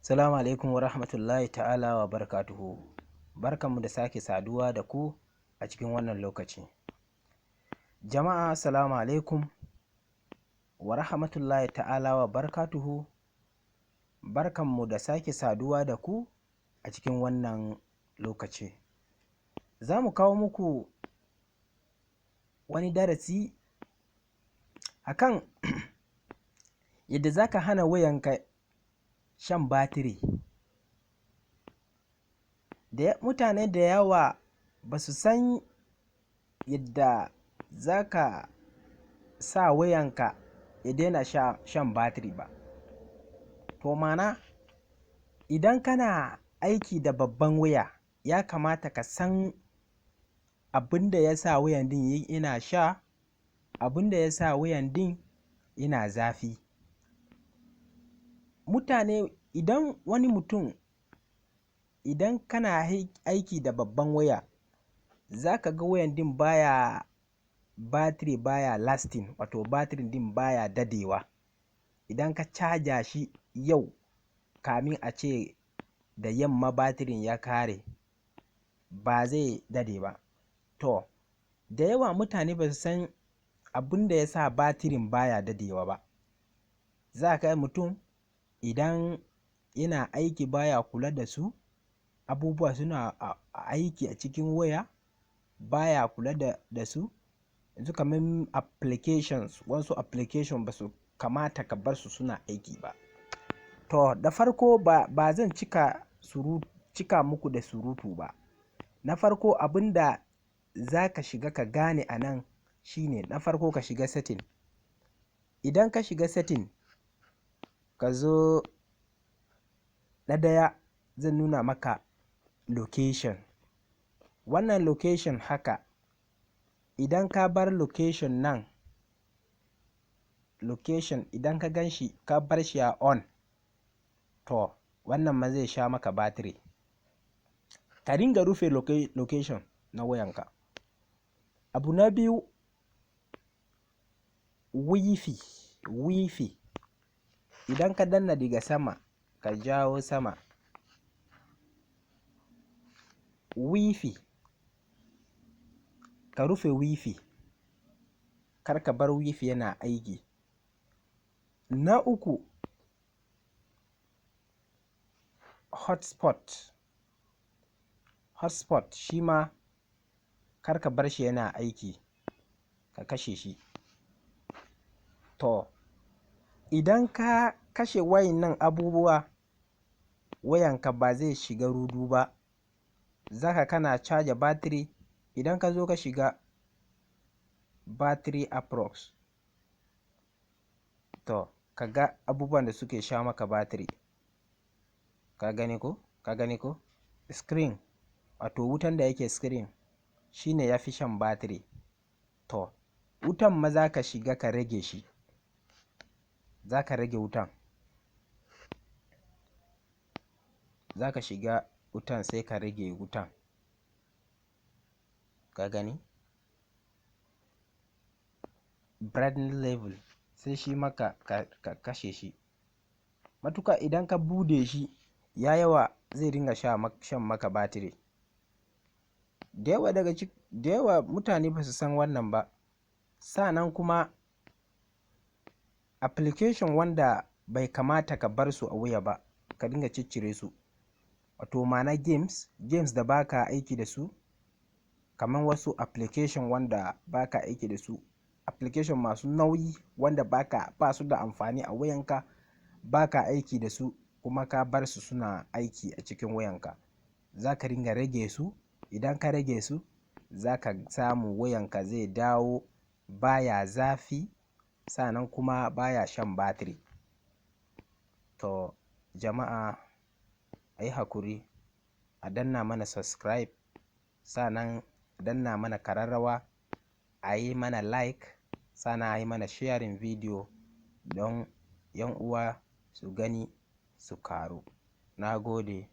Salamu alaikum wa rahmatullahi ta'ala wa barakatuhu. Barkanmu da sake saduwa da ku a cikin wannan lokaci. Jama'a salamu alaikum wa rahmatullahi ta'ala wa barakatuhu. Barkanmu da sake saduwa da ku a cikin wannan lokaci. Za mu kawo muku wani darasi akan yadda za ka hana wayanka shan batiri. Mutane da yawa ba su san yadda za ka sa wayanka ya daina shan batiri ba. To mana idan kana aiki da babban waya ya kamata ka san abin da ya sa wayan din yana sha, abin da ya sa wayan din yana zafi. Wani mutum idan kana aiki da babban waya za ka ga wayan din batiri baya lasting, wato batirin din baya dadewa. Idan ka caja shi yau kamin a ce da yamma batirin ya kare ba zai dade ba. To da yawa mutane ba su san abin da ya sa batirin baya dadewa ba. Za ka ga mutum idan yana aiki baya kula da su, abubuwa suna aiki a cikin waya baya kula da su. Yanzu kamar wasu applications ba su kamata ka bar su suna aiki ba. To da farko ba zan cika muku da surutu ba. Na farko abin da za ka shiga ka gane a nan shine, na farko ka shiga setting. Idan ka shiga setting ka zo na daya zan nuna maka location. Wannan location haka idan ka bar location nan, idan ka gan shi ka bar shi a on, to wannan ma zai sha maka batiri. Ka dinga rufe location na wayanka. Abu na biyu, wifi. Idan ka danna daga sama ka jawo sama, wifi ka rufe wifi, kar ka bar wifi yana aiki. Na uku, hotspot shi ma kar ka bar shi yana aiki, ka kashe shi. To idan ka kashe wayannan abubuwa wayanka ba zai shiga rudu ba. Zaka kana caja batiri, idan ka zo ka shiga battery approx, to ka ga abubuwan da suke sha maka batiri. Ka gani ko? Screen, wato wutan da yake screen shine ya fi shan batiri. To wutan ma za ka shiga ka rage shi. Za ka rage wutan. Za ka shiga wutan sai ka rage wutan. Ka gani? Brightness level sai shi maka ka kashe shi. Matuka idan ka bude shi yawa zai dinga shan maka batiri. Da yawa mutane ba su san wannan ba. Sa'annan kuma application wanda bai kamata ka bar su a waya ba ka dinga ciccire su. Wato ma'ana games da baka aiki da su, kamar wasu application wanda baka aiki da su, application masu nauyi wanda ba su da amfani a wayanka, baka aiki da su kuma ka bar su suna aiki a cikin wayanka. Za ka dinga rage su. Idan ka rage su za ka samu wayanka zai dawo baya zafi, sannan kuma baya shan batiri. To jama'a a yi hakuri a danna mana subscribe, sannan a danna mana kararrawa, a yi mana like, sannan a yi mana sharing video don 'yan uwa su gani su karu. Na gode.